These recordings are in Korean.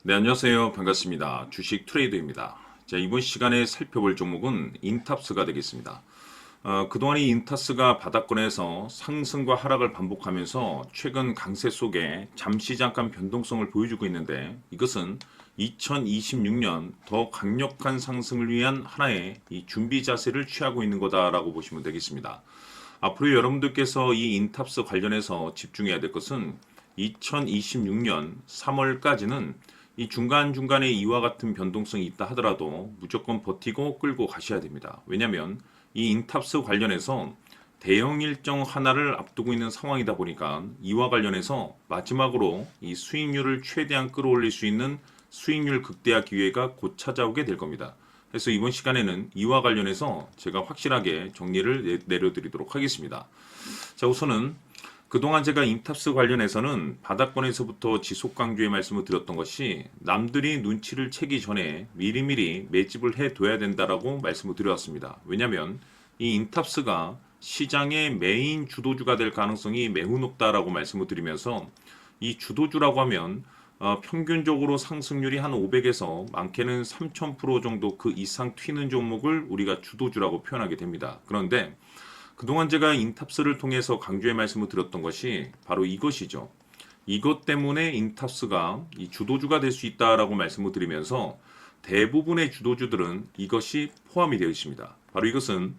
네, 안녕하세요. 반갑습니다. 주식 트레이더입니다. 자, 이번 시간에 살펴볼 종목은 인탑스가 되겠습니다. 그동안 이 인타스가 바닥권에서 상승과 하락을 반복하면서 최근 강세 속에 잠시 잠깐 변동성을 보여주고 있는데, 이것은 2026년 더 강력한 상승을 위한 하나의 이 준비 자세를 취하고 있는 거다라고 보시면 되겠습니다. 앞으로 여러분들께서 이 인탑스 관련해서 집중해야 될 것은 2026년 3월까지는 이 중간중간에 이와 같은 변동성이 있다 하더라도 무조건 버티고 끌고 가셔야 됩니다. 왜냐하면 이 인탑스 관련해서 대형 일정 하나를 앞두고 있는 상황이다 보니까 이와 관련해서 마지막으로 이 수익률을 최대한 끌어올릴 수 있는 수익률 극대화 기회가 곧 찾아오게 될 겁니다. 그래서 이번 시간에는 이와 관련해서 제가 확실하게 정리를 내려드리도록 하겠습니다. 자, 우선은 그동안 제가 인탑스 관련해서는 바닥권에서부터 지속 강조의 말씀을 드렸던 것이 남들이 눈치를 채기 전에 미리미리 매집을 해둬야 된다라고 말씀을 드렸습니다. 왜냐하면 이 인탑스가 시장의 메인 주도주가 될 가능성이 매우 높다라고 말씀을 드리면서, 이 주도주라고 하면 평균적으로 상승률이 한 500에서 많게는 3000% 정도 그 이상 튀는 종목을 우리가 주도주라고 표현하게 됩니다. 그런데 그동안 제가 인탑스를 통해서 강조의 말씀을 드렸던 것이 바로 이것이죠. 이것 때문에 인탑스가 이 주도주가 될 수 있다라고 말씀을 드리면서 대부분의 주도주들은 이것이 포함이 되어 있습니다. 바로 이것은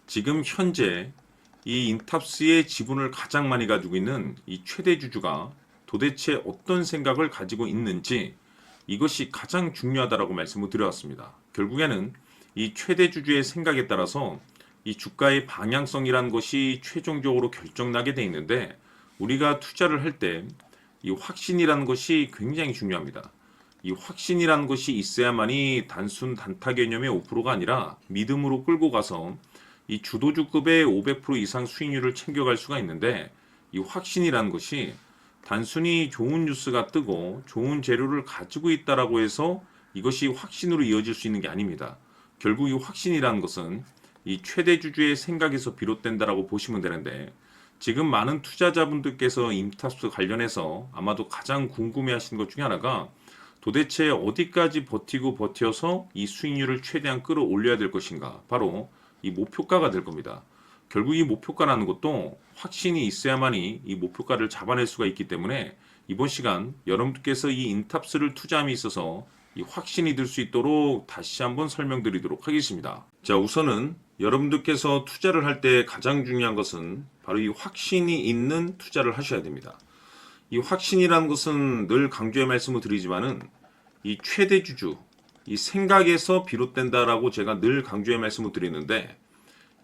지금 현재 이 인탑스의 지분을 가장 많이 가지고 있는 이 최대 주주가 도대체 어떤 생각을 가지고 있는지, 이것이 가장 중요하다라고 말씀을 드려왔습니다. 결국에는 이 최대 주주의 생각에 따라서 이 주가의 방향성이라는 것이 최종적으로 결정나게 돼 있는데, 우리가 투자를 할 때 이 확신이라는 것이 굉장히 중요합니다. 이 확신이라는 것이 있어야만이 단순 단타 개념의 5%가 아니라 믿음으로 끌고 가서 이 주도주급의 500% 이상 수익률을 챙겨갈 수가 있는데, 이 확신이라는 것이 단순히 좋은 뉴스가 뜨고 좋은 재료를 가지고 있다라고 해서 이것이 확신으로 이어질 수 있는 게 아닙니다. 결국 이 확신이라는 것은 이 최대 주주의 생각에서 비롯된다라고 보시면 되는데, 지금 많은 투자자분들께서 인탑스 관련해서 아마도 가장 궁금해하시는 것 중에 하나가 도대체 어디까지 버티고 버텨서 이 수익률을 최대한 끌어올려야 될 것인가, 바로 이 목표가가 될 겁니다. 결국 이 목표가라는 것도 확신이 있어야만이 이 목표가를 잡아낼 수가 있기 때문에 이번 시간 여러분들께서 이 인탑스를 투자함에 있어서 이 확신이 들 수 있도록 다시 한번 설명드리도록 하겠습니다. 자, 우선은 여러분들께서 투자를 할 때 가장 중요한 것은 바로 이 확신이 있는 투자를 하셔야 됩니다. 이 확신이라는 것은 늘 강조의 말씀을 드리지만은 이 최대 주주, 이 생각에서 비롯된다라고 제가 늘 강조의 말씀을 드리는데,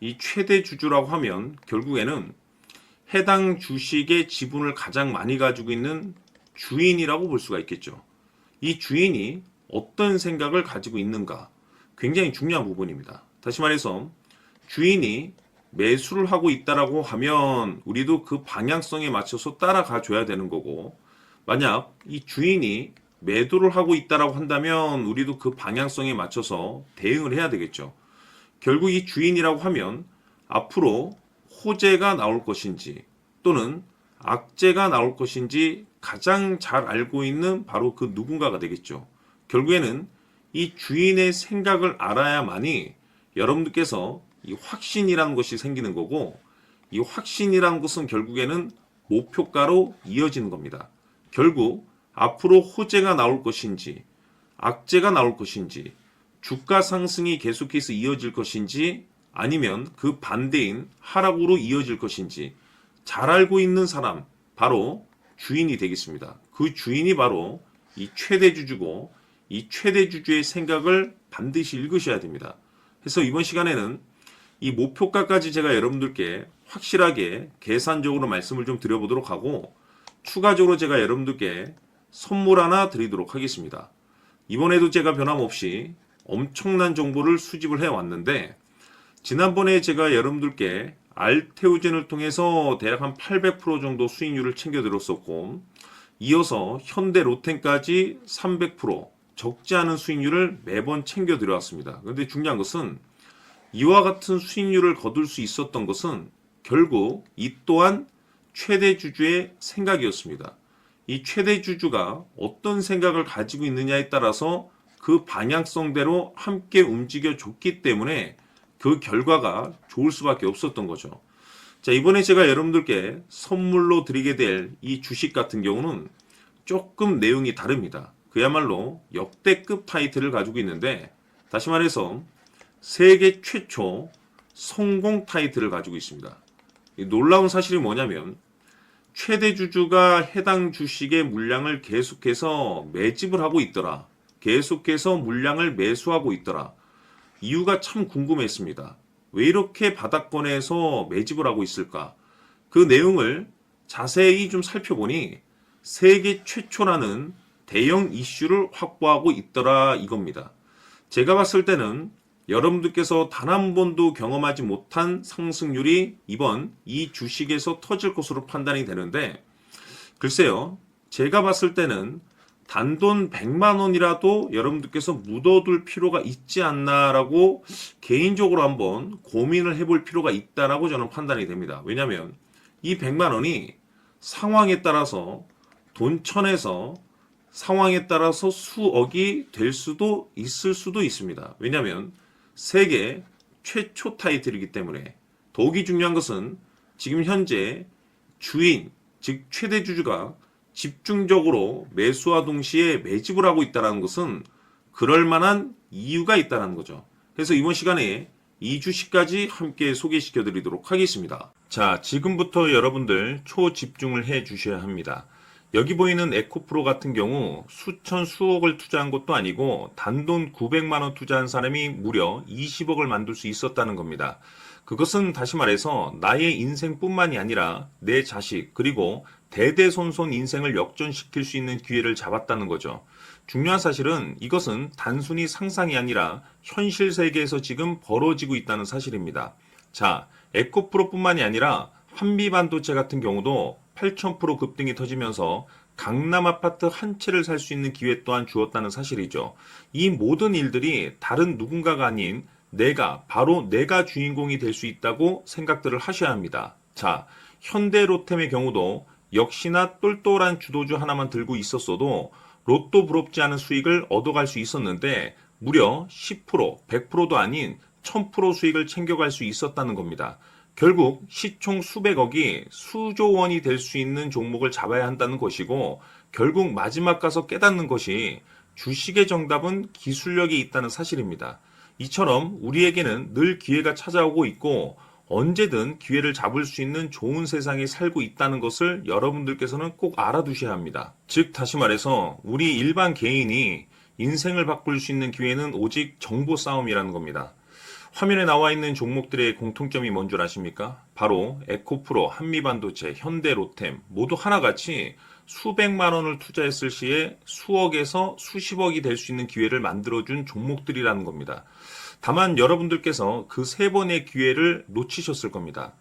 이 최대 주주라고 하면 결국에는 해당 주식의 지분을 가장 많이 가지고 있는 주인이라고 볼 수가 있겠죠. 이 주인이 어떤 생각을 가지고 있는가, 굉장히 중요한 부분입니다. 다시 말해서 주인이 매수를 하고 있다라고 하면 우리도 그 방향성에 맞춰서 따라가 줘야 되는 거고, 만약 이 주인이 매도를 하고 있다라고 한다면 우리도 그 방향성에 맞춰서 대응을 해야 되겠죠. 결국 이 주인이라고 하면 앞으로 호재가 나올 것인지 또는 악재가 나올 것인지 가장 잘 알고 있는 바로 그 누군가가 되겠죠. 결국에는 이 주인의 생각을 알아야만이 여러분들께서 이 확신이라는 것이 생기는 거고, 이 확신이라는 것은 결국에는 목표가로 이어지는 겁니다. 결국 앞으로 호재가 나올 것인지 악재가 나올 것인지, 주가 상승이 계속해서 이어질 것인지 아니면 그 반대인 하락으로 이어질 것인지 잘 알고 있는 사람, 바로 주인이 되겠습니다. 그 주인이 바로 이 최대 주주고, 이 최대 주주의 생각을 반드시 읽으셔야 됩니다. 그래서 이번 시간에는 이 목표가까지 제가 여러분들께 확실하게 계산적으로 말씀을 좀 드려보도록 하고, 추가적으로 제가 여러분들께 선물 하나 드리도록 하겠습니다. 이번에도 제가 변함없이 엄청난 정보를 수집을 해왔는데, 지난번에 제가 여러분들께 알테오젠을 통해서 대략 한 800% 정도 수익률을 챙겨드렸었고, 이어서 현대 로텐까지 300% 적지 않은 수익률을 매번 챙겨드려왔습니다. 그런데 중요한 것은 이와 같은 수익률을 거둘 수 있었던 것은 결국 이 또한 최대 주주의 생각이었습니다. 이 최대 주주가 어떤 생각을 가지고 있느냐에 따라서 그 방향성대로 함께 움직여 줬기 때문에 그 결과가 좋을 수밖에 없었던 거죠. 자, 이번에 제가 여러분들께 선물로 드리게 될 이 주식 같은 경우는 조금 내용이 다릅니다. 그야말로 역대급 타이틀을 가지고 있는데, 다시 말해서 세계 최초 성공 타이틀을 가지고 있습니다. 이 놀라운 사실이 뭐냐면 최대 주주가 해당 주식의 물량을 계속해서 매집을 하고 있더라. 계속해서 물량을 매수하고 있더라. 이유가 참 궁금했습니다. 왜 이렇게 바닥권에서 매집을 하고 있을까? 그 내용을 자세히 좀 살펴보니 세계 최초라는 대형 이슈를 확보하고 있더라 이겁니다. 제가 봤을 때는 여러분들께서 단 한 번도 경험하지 못한 상승률이 이번 이 주식에서 터질 것으로 판단이 되는데, 글쎄요, 제가 봤을 때는 단돈 100만 원이라도 여러분들께서 묻어둘 필요가 있지 않나라고 개인적으로 한번 고민을 해볼 필요가 있다라고 저는 판단이 됩니다. 왜냐하면 이 100만 원이 상황에 따라서 돈천에서 상황에 따라서 수억이 될 수도 있을 수도 있습니다. 왜냐하면 세계 최초 타이틀이기 때문에. 더욱이 중요한 것은 지금 현재 주인, 즉 최대 주주가 집중적으로 매수와 동시에 매집을 하고 있다는 것은 그럴 만한 이유가 있다는 거죠. 그래서 이번 시간에 이 주식까지 함께 소개시켜 드리도록 하겠습니다. 자, 지금부터 여러분들 초집중을 해 주셔야 합니다. 여기 보이는 에코프로 같은 경우 수천 수억을 투자한 것도 아니고 단돈 900만 원 투자한 사람이 무려 20억을 만들 수 있었다는 겁니다. 그것은 다시 말해서 나의 인생뿐만이 아니라 내 자식 그리고 대대손손 인생을 역전시킬 수 있는 기회를 잡았다는 거죠. 중요한 사실은 이것은 단순히 상상이 아니라 현실 세계에서 지금 벌어지고 있다는 사실입니다. 자, 에코프로뿐만이 아니라 한미반도체 같은 경우도 8,000% 급등이 터지면서 강남 아파트 한 채를 살 수 있는 기회 또한 주었다는 사실이죠. 이 모든 일들이 다른 누군가가 아닌 바로 내가 주인공이 될 수 있다고 생각들을 하셔야 합니다. 자, 현대로템의 경우도 역시나 똘똘한 주도주 하나만 들고 있었어도 로또 부럽지 않은 수익을 얻어갈 수 있었는데 무려 10%, 100%도 아닌 1000% 수익을 챙겨갈 수 있었다는 겁니다. 결국 시총 수백억이 수조 원이 될 수 있는 종목을 잡아야 한다는 것이고, 결국 마지막 가서 깨닫는 것이 주식의 정답은 기술력이 있다는 사실입니다. 이처럼 우리에게는 늘 기회가 찾아오고 있고 언제든 기회를 잡을 수 있는 좋은 세상에 살고 있다는 것을 여러분들께서는 꼭 알아두셔야 합니다. 즉 다시 말해서 우리 일반 개인이 인생을 바꿀 수 있는 기회는 오직 정보 싸움이라는 겁니다. 화면에 나와 있는 종목들의 공통점이 뭔 줄 아십니까? 바로 에코프로, 한미반도체, 현대로템 모두 하나같이 수백만 원을 투자했을 시에 수억에서 수십억이 될 수 있는 기회를 만들어준 종목들이라는 겁니다. 다만 여러분들께서 그 세 번의 기회를 놓치셨을 겁니다.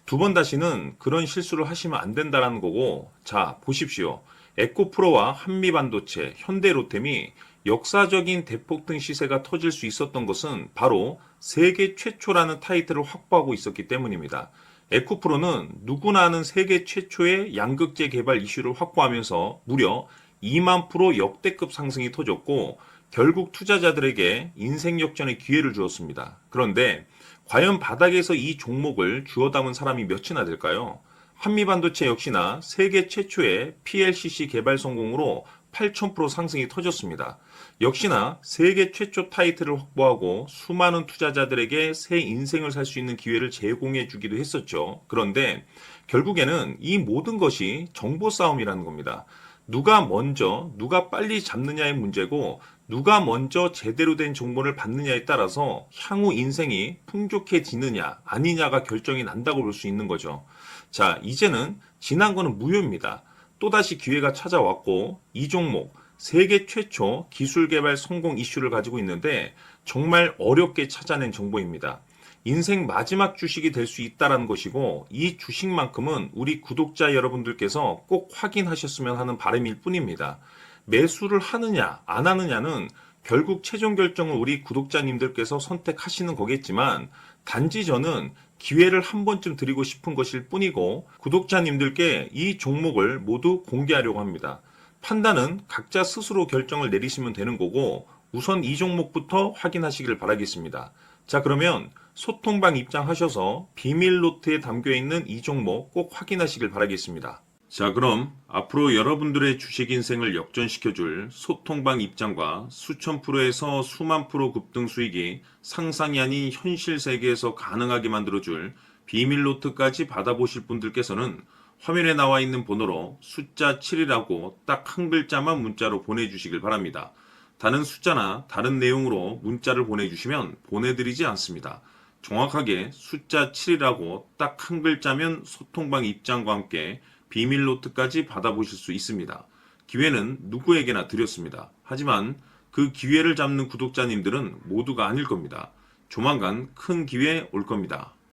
두 번 다시는 그런 실수를 하시면 안 된다는 거고, 자 보십시오. 에코프로와 한미반도체, 현대로템이 역사적인 대폭등 시세가 터질 수 있었던 것은 바로 세계 최초라는 타이틀을 확보하고 있었기 때문입니다. 에코프로는 누구나 아는 세계 최초의 양극재 개발 이슈를 확보하면서 무려 2만 프로 역대급 상승이 터졌고 결국 투자자들에게 인생 역전의 기회를 주었습니다. 그런데 과연 바닥에서 이 종목을 주워 담은 사람이 몇이나 될까요? 한미반도체 역시나 세계 최초의 PLCC 개발 성공으로 8,000% 상승이 터졌습니다. 역시나 세계 최초 타이틀을 확보하고 수많은 투자자들에게 새 인생을 살 수 있는 기회를 제공해 주기도 했었죠. 그런데 결국에는 이 모든 것이 정보 싸움이라는 겁니다. 누가 먼저, 누가 빨리 잡느냐의 문제고 누가 먼저 제대로 된 정보를 받느냐에 따라서 향후 인생이 풍족해지느냐 아니냐가 결정이 난다고 볼 수 있는 거죠. 자, 이제는 지난 거는 무효입니다. 또다시 기회가 찾아왔고 이 종목 세계 최초 기술 개발 성공 이슈를 가지고 있는데 정말 어렵게 찾아낸 정보입니다. 인생 마지막 주식이 될 수 있다는 것이고 이 주식만큼은 우리 구독자 여러분들께서 꼭 확인하셨으면 하는 바람일 뿐입니다. 매수를 하느냐 안 하느냐는 결국 최종 결정은 우리 구독자님들께서 선택하시는 거겠지만 단지 저는 기회를 한 번쯤 드리고 싶은 것일 뿐이고 구독자님들께 이 종목을 모두 공개하려고 합니다. 판단은 각자 스스로 결정을 내리시면 되는 거고 우선 이 종목부터 확인하시길 바라겠습니다. 자, 그러면 소통방 입장하셔서 비밀 노트에 담겨 있는 이 종목 꼭 확인하시길 바라겠습니다. 자, 그럼 앞으로 여러분들의 주식 인생을 역전시켜줄 소통방 입장과 수천 프로에서 수만 프로 급등 수익이 상상이 아닌 현실 세계에서 가능하게 만들어줄 비밀 노트까지 받아보실 분들께서는 화면에 나와 있는 번호로 숫자 7이라고 딱 한 글자만 문자로 보내주시길 바랍니다. 다른 숫자나 다른 내용으로 문자를 보내주시면 보내드리지 않습니다. 정확하게 숫자 7이라고 딱 한 글자면 소통방 입장과 함께 비밀 노트까지 받아보실 수 있습니다. 기회는 누구에게나 드렸습니다. 하지만 그 기회를 잡는 구독자님들은 모두가 아닐 겁니다. 조만간 큰 기회 올 겁니다.